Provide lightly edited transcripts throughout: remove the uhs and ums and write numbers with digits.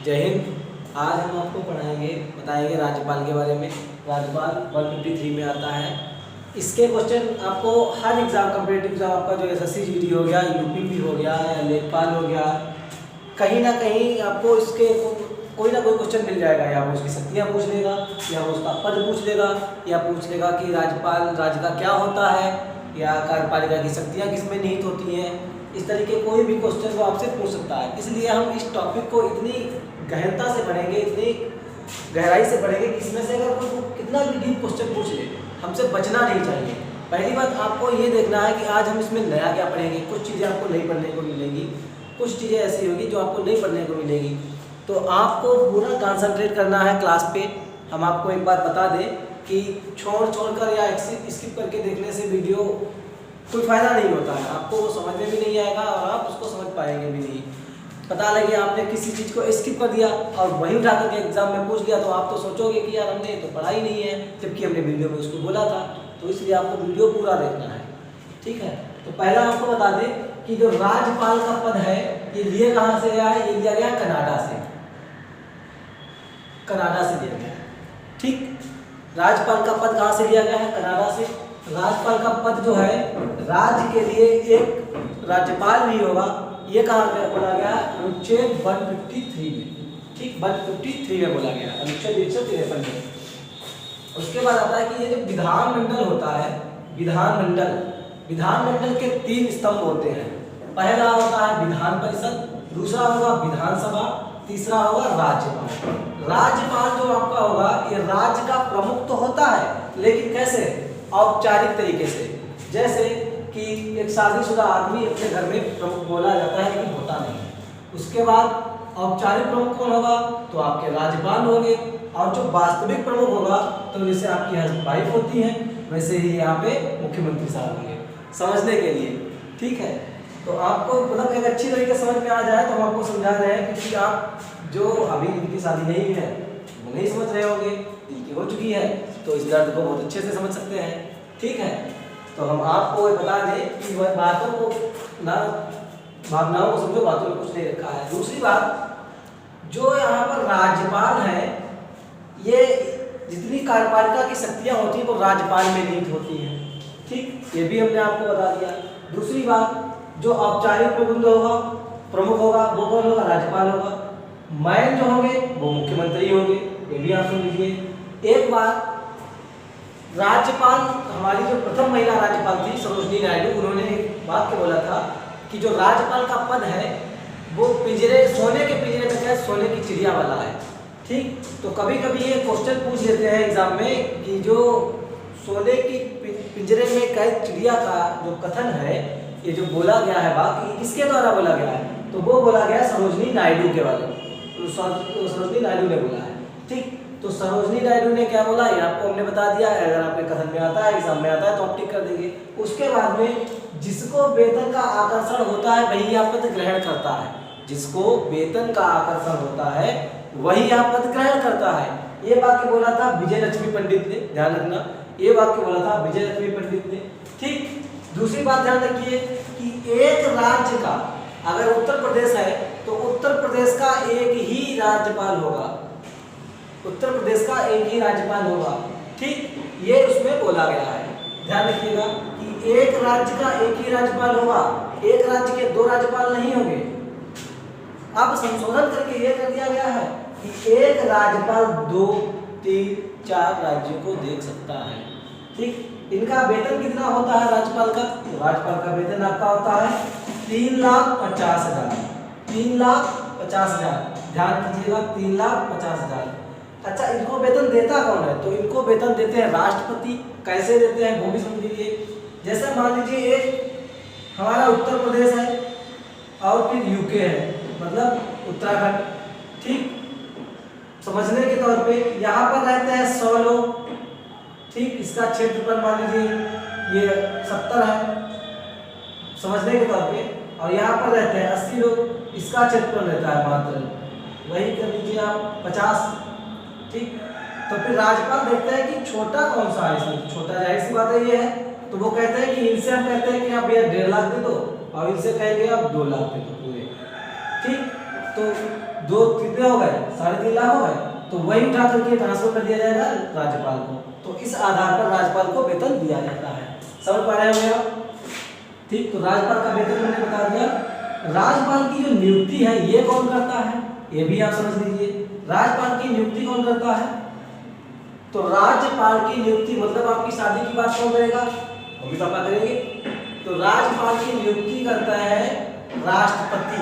जय हिंद। आज हम आपको बताएंगे राज्यपाल के बारे में। राज्यपाल 153 में आता है। इसके क्वेश्चन आपको हर एग्जाम कम्पिटेटिव एग्जाम आपका जो एसएससी जीडी हो गया, यूपी हो गया या लेखपाल हो गया, कहीं ना कहीं आपको इसके कोई ना कोई क्वेश्चन मिल जाएगा। या वो उसकी शक्तियाँ पूछ लेगा, या वो उसका पद पूछ लेगा, या पूछ लेगा कि राज्यपाल राज्य का क्या होता है, या कार्यपालिका की शक्तियाँ किसमें निहित होती हैं। इस तरीके कोई भी क्वेश्चन वो आपसे पूछ सकता है। इसलिए हम इस टॉपिक को इतनी गहनता से पढ़ेंगे, इतनी गहराई से पढ़ेंगे कि इसमें से अगर कोई कितना भी डीप क्वेश्चन पूछ ले, हमसे बचना नहीं चाहिए। पहली बात आपको ये देखना है कि आज हम इसमें नया क्या पढ़ेंगे। कुछ चीज़ें आपको नहीं पढ़ने को मिलेंगी, कुछ चीज़ें ऐसी होगी जो आपको नहीं पढ़ने को मिलेगी। तो आपको पूरा कंसंट्रेट करना है क्लास पे। हम आपको एक बात बता दें कि छोड़ या स्किप करके देखने से वीडियो कोई फ़ायदा नहीं होता है। आपको वो समझ में भी नहीं आएगा और आप उसको समझ पाएंगे भी नहीं। पता लगे आपने किसी चीज़ को स्किप कर दिया और वही उठा करके एग्जाम में पूछ लिया, तो आप तो सोचोगे कि यार हमने तो पढ़ा ही नहीं है, जबकि हमने वीडियो में उसको बोला था। तो इसलिए आपको वीडियो पूरा देखना है, ठीक है। तो पहला आपको बता दें कि जो राज्यपाल का पद है ये लिए कहाँ से गया है? ये लिया गया कनाडा से, कनाडा से लिया गया है, ठीक। राज्यपाल का पद कहाँ से लिया गया है? कनाडा से। राज्यपाल का पद जो है राज्य के लिए एक राज्यपाल भी होगा। ये कहाँ पे बोला गया? अनुच्छेद 153 में, ठीक, 153 में बोला गया, अनुच्छेद 153 में। उसके बाद आता है कि ये जो विधानमंडल होता है, विधानमंडल के 3 स्तंभ होते हैं। पहला होता है विधान परिषद, दूसरा होगा विधानसभा, तीसरा होगा राज्यपाल। राज्यपाल जो आपका होगा ये राज्य का प्रमुख तो होता है, लेकिन कैसे? औपचारिक तरीके से। जैसे कि एक शादीशुदा आदमी अपने घर में प्रमुख बोला जाता है, लेकिन होता नहीं। उसके बाद औपचारिक प्रमुख कौन होगा? तो आपके राज्यपाल होंगे। और जो वास्तविक प्रमुख होगा, तो जैसे आपकी हस्बैंड होती है, वैसे ही यहाँ पे मुख्यमंत्री साहब होंगे, समझने के लिए, ठीक है। तो आपको मतलब एक अच्छी तरीके से समझ में आ जाए तो हम आपको समझा रहे हैं, क्योंकि आप जो अभी इनकी शादी नहीं है वो नहीं समझ रहे होंगे, इनकी हो चुकी है, तो इस दर्द को बहुत अच्छे से समझ सकते हैं, ठीक है। तो हम आपको बता दें कि वह बातों को ना, भावनाओं को समझो, बातों में कुछ नहीं रखा है। दूसरी बात, जो यहाँ पर राज्यपाल है, ये जितनी कार्यपालिका की शक्तियाँ होती हैं वो राज्यपाल में निहित होती हैं, ठीक, ये भी हमने आपको बता दिया। दूसरी बात, जो औपचारिक प्रमुख होगा वो कौन होगा? राज्यपाल होगा। मैन जो होंगे वो मुख्यमंत्री होंगे, ये भी आप सुन लीजिए। एक बात, राज्यपाल, हमारी जो प्रथम महिला राज्यपाल थी सरोजनी नायडू, उन्होंने एक वाक्य बोला था कि जो राज्यपाल का पद है वो पिंजरे, सोने के पिंजरे में कैद सोने की चिड़िया वाला है, ठीक। तो कभी कभी ये क्वेश्चन पूछ लेते हैं एग्जाम में कि जो सोने की पिंजरे में कैद चिड़िया का जो कथन है, ये जो बोला गया है वाक्य, किसके द्वारा बोला गया है? तो वो बोला गया सरोजनी नायडू के बारे में, तो सरोजनी नायडू ने बोला है, ठीक। तो सरोजनी नायडू ने क्या बोला ये आपको हमने बता दिया है। अगर आपके कथन में आता है, एग्जाम में आता है, तो आप टिक कर देंगे। उसके बाद में, जिसको वेतन का आकर्षण होता है वही यह पद ग्रहण करता है। जिसको वेतन का आकर्षण होता है वही यह पद ग्रहण करता है। ये वाक्य बोला था विजय लक्ष्मी पंडित ने, ध्यान रखना, ये वाक्य बोला था विजय लक्ष्मी पंडित ने, ठीक। दूसरी बात ध्यान रखिए कि एक राज्य का, अगर उत्तर प्रदेश है तो उत्तर प्रदेश का एक ही राज्यपाल होगा, उत्तर प्रदेश का एक ही राज्यपाल होगा, ठीक, ये उसमें बोला गया है। ध्यान रखिएगा कि एक राज्य का एक ही राज्यपाल होगा, एक राज्य के 2 राज्यपाल नहीं होंगे। अब संशोधन करके ये कर दिया गया है कि एक राज्यपाल 2, 3, 4 राज्यों को देख सकता है, ठीक। इनका वेतन कितना होता है राज्यपाल का? तो राज्यपाल का वेतन आपका होता है 3,50,000, 3,50,000, ध्यान कीजिएगा, 3,50,000। अच्छा, इनको वेतन देता कौन है? तो इनको वेतन देते हैं राष्ट्रपति। कैसे देते हैं वो भी समझ लीजिए। जैसे मान लीजिए एक हमारा उत्तर प्रदेश है और फिर यूके है, मतलब उत्तराखंड, ठीक। समझने के तौर पे यहाँ पर रहते हैं 100 लोग, ठीक। इसका क्षेत्रफल मान लीजिए ये 70 है, समझने के तौर पे। और यहाँ पर रहते हैं 80 लोग, इसका क्षेत्रफल रहता है मात्र, वही कर लीजिए आप 50, ठीक। तो फिर राज्यपाल देखते हैं कि छोटा कौन सा है इसमें, छोटा जाहिर सी बात है ये है, तो वो कहते हैं कि इनसे हम कहते हैं कि आप भैया 1.5 लाख दे दो, और इनसे कहेंगे आप 2 लाख दे दो पूरे, ठीक। तो दो कितने हो गए, 3.5 लाख हो गए, तो वही उठा करके ट्रांसफर कर दिया जाएगा राज्यपाल को। तो इस आधार पर राज्यपाल को वेतन दिया जाता है। समझ पा रहे होंगे आप? ठीक, तो राज्यपाल का वेतन मैंने बता दिया। राज्यपाल की जो नियुक्ति है ये कौन करता है, ये भी आप समझ लीजिए। राज्यपाल की नियुक्ति कौन करता है? तो राज्यपाल की नियुक्ति मतलब आपकी शादी की बात कौन करेगा, मम्मी पापा करेंगे। तो राज्यपाल की नियुक्ति करता है राष्ट्रपति।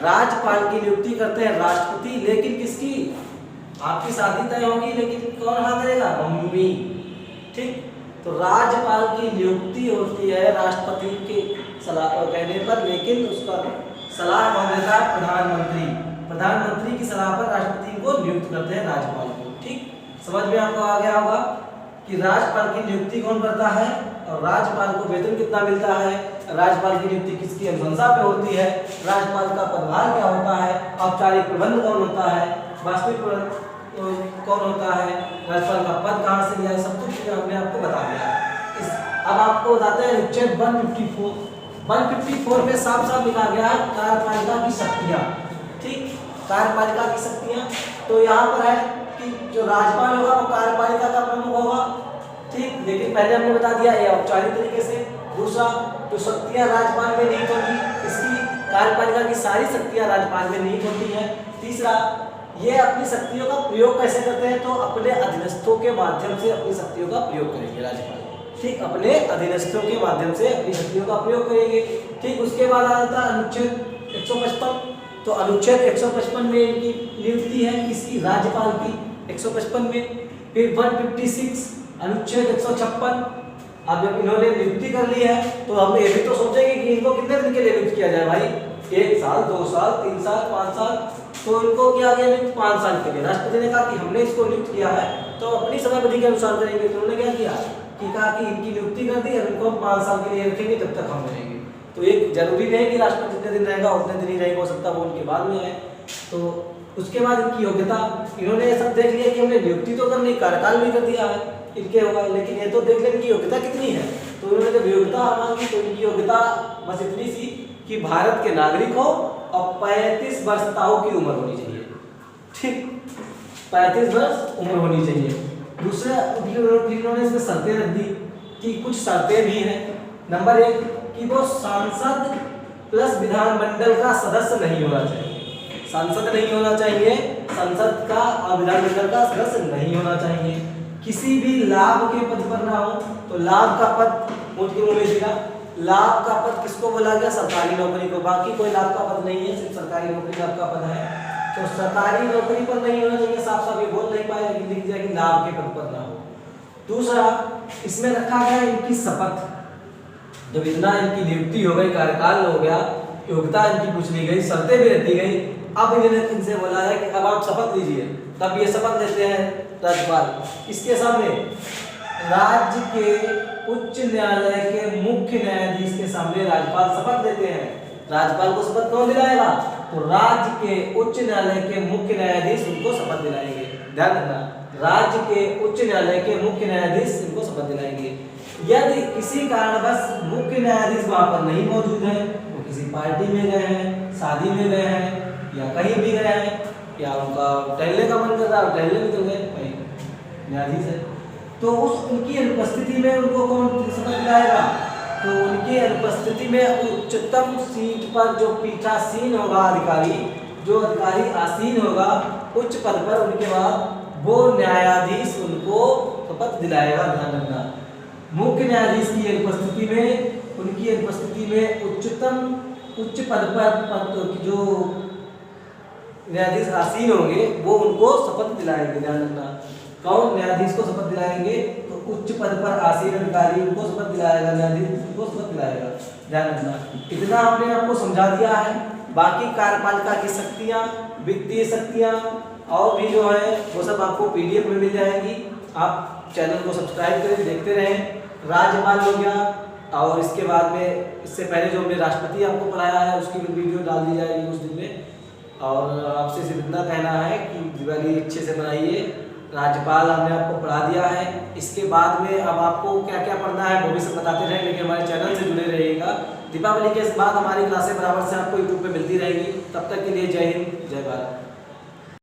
राज्यपाल की नियुक्ति करते हैं राष्ट्रपति, लेकिन किसकी, आपकी शादी तय होगी लेकिन कौन हाँ करेगा, मम्मी। ठीक, तो राज्यपाल की नियुक्ति होती है राष्ट्रपति के सलाह कहने पर, लेकिन उसका सलाह कौन देता है, प्रधानमंत्री। प्रधानमंत्री की सलाह पर राष्ट्रपति को नियुक्त करते हैं राज्यपाल को। ठीक, समझ में आपको आ गया होगा कि राज्यपाल की नियुक्ति कौन करता है और राज्यपाल को वेतन कितना मिलता है, राज्यपाल की नियुक्ति किसकी अनुशंसा पे होती है, राज्यपाल का पदभार क्या होता है, औपचारिक प्रबंध कौन होता है, वास्तविक प्रबंध कौन होता है, राज्यपाल का पद कहाँ से लिया है, सब कुछ हमने आपको बता दिया। अब आपको बताते हैं अनुच्छेद 154 में साफ साफ लिखा गया है कार्यपालिका की शक्तियाँ। ठीक, कार्यपालिका की शक्तियाँ, तो यहाँ पर है कि जो राज्यपाल होगा वो कार्यपालिका का प्रमुख होगा। ठीक, लेकिन पहले हमने बता दिया ये औपचारिक तरीके से। दूसरा, जो शक्तियाँ राज्यपाल में निहित होगी, इसकी कार्यपालिका की सारी शक्तियाँ राज्यपाल में निहित होती हैं। तीसरा, ये अपनी शक्तियों का प्रयोग कैसे करते हैं, तो अपने अधीनस्थों के माध्यम से अपनी शक्तियों का प्रयोग करेंगे राज्यपाल। ठीक, अपने अधीनस्थों के माध्यम से अपनी शक्तियों का प्रयोग करेंगे। ठीक, उसके बाद आ जाता है अनुच्छेद 155। तो अनुच्छेद 155 में इनकी नियुक्ति है किसकी, राज्यपाल की, 155 में। फिर 156 अनुच्छेद 156, अब जब इन्होंने नियुक्ति कर ली है तो हम ये भी तो सोचेंगे कि इनको कितने दिन के लिए नियुक्त किया जाए भाई, 1 साल, 2 साल, 3 साल, 5 साल। तो इनको किया गया नियुक्त 5 साल के लिए। राष्ट्रपति ने कहा कि हमने इसको नियुक्त किया है तो अपनी समयावधि के अनुसार करेंगे। तो उन्होंने क्या किया कि कहा कि इनकी नियुक्ति कर दी, अब इनको हम 5 साल के लिए रखेंगे, तब तक हम रहेंगे। तो एक जरूरी नहीं कि राष्ट्रपति जितने दिन रहेगा उतने दिन ही रहेगा, हो सकता है वो उनके बाद में है। तो उसके बाद इनकी योग्यता, इन्होंने ये सब देख लिया कि हमने नियुक्ति तो करनी, कार्यकाल भी कर दिया है इनके होगा, लेकिन ये तो देख लें इनकी योग्यता कितनी है। तो इन्होंने जब योग्यता मांगी तो इनकी योग्यता बस इतनी सी कि भारत के नागरिक हो और 35 वर्ष ताऊ की उम्र होनी चाहिए। ठीक, 35 वर्ष उम्र होनी चाहिए। दूसरा, इन्होंने इसमें शर्तें रख दी कि कुछ शर्तें भी हैं। नंबर 1 कि वो सांसद प्लस विधानमंडल का सदस्य नहीं होना चाहिए। सांसद नहीं होना चाहिए, संसद का और विधानमंडल का सदस्य नहीं होना चाहिए। किसी भी लाभ के पद पर ना हो। तो लाभ का पद लाभ का पद किसको बोला गया, सरकारी नौकरी को। बाकी कोई लाभ का पद नहीं है, सिर्फ सरकारी नौकरी लाभ का पद है। तो सरकारी नौकरी पर नहीं होना चाहिए, साफ साफ ये बोल नहीं पाए, लेकिन लिख दिया कि लाभ के पद पर ना हो। दूसरा, इसमें रखा गया इनकी शपथ। जब इतना इनकी नियुक्ति हो गई, कार्यकाल हो गया, योग्यता इनकी पूछ ली गई, शर्तें भी रखी गई, अब इन्होंने इनसे बोला है कि अब आप शपथ लीजिए। तब ये शपथ लेते हैं राज्यपाल किसके सामने, राज्य के उच्च न्यायालय के मुख्य न्यायाधीश के सामने राज्यपाल शपथ लेते हैं। राज्यपाल को शपथ कौन दिलाएगा, तो राज्य के उच्च न्यायालय के मुख्य न्यायाधीश उनको शपथ दिलाएंगे। ध्यान रखना, राज्य के उच्च न्यायालय के मुख्य न्यायाधीश इनको शपथ दिलाएंगे। यदि किसी कारणवश मुख्य न्यायाधीश वहां पर नहीं मौजूद है, वो किसी पार्टी में गए हैं, शादी में गए हैं या कहीं भी गए हैं, या उनका टहलने का मन कर रहा है, टहलने निकल गए, भाई न्यायाधीश है, तो उस उनकी अनुपस्थिति में उनको कौन शपथ दिलाएगा, तो उनकी अनुपस्थिति में उच्चतम सीट पर जो पीठासीन होगा अधिकारी, जो अधिकारी आसीन होगा उच्च पद पर, उनके बाद वो न्यायाधीश उनको शपथ दिलाएगा। ध्यान रखना, मुख्य न्यायाधीश की अनुपस्थिति में, उनकी अनुपस्थिति में उच्च पद पर जो न्यायाधीश आसीन होंगे वो उनको शपथ दिलाएंगे। ध्यान रखना, कौन न्यायाधीश को शपथ दिलाएंगे, तो उच्च पद पर आसीन अधिकारी उनको शपथ दिलाएगा, न्यायाधीश उनको शपथ दिलाएगा। ध्यान रखना, इतना हमने आपको समझा दिया है। बाकी कार्यपालिका की शक्तियाँ, वित्तीय शक्तियाँ और भी जो है वो सब आपको PDF में मिल जाएंगी। आप चैनल को सब्सक्राइब करें, देखते रहें। राज्यपाल हो गया, और इसके बाद में इससे पहले जो हमने राष्ट्रपति आपको पढ़ाया है उसकी भी वीडियो डाल दी जाएगी उस दिन में। और आपसे सिर्फ इतना कहना है कि दिवाली अच्छे से मनाइए। राज्यपाल हमने आपको पढ़ा दिया है, इसके बाद में अब आपको क्या क्या पढ़ना है वो भी सब बताते रहें, लेकिन हमारे चैनल से जुड़े रहिएगा। दीपावली के बाद हमारी क्लासें बराबर से आपको यूट्यूब पे मिलती रहेगी। तब तक के लिए जय हिंद, जय भारत।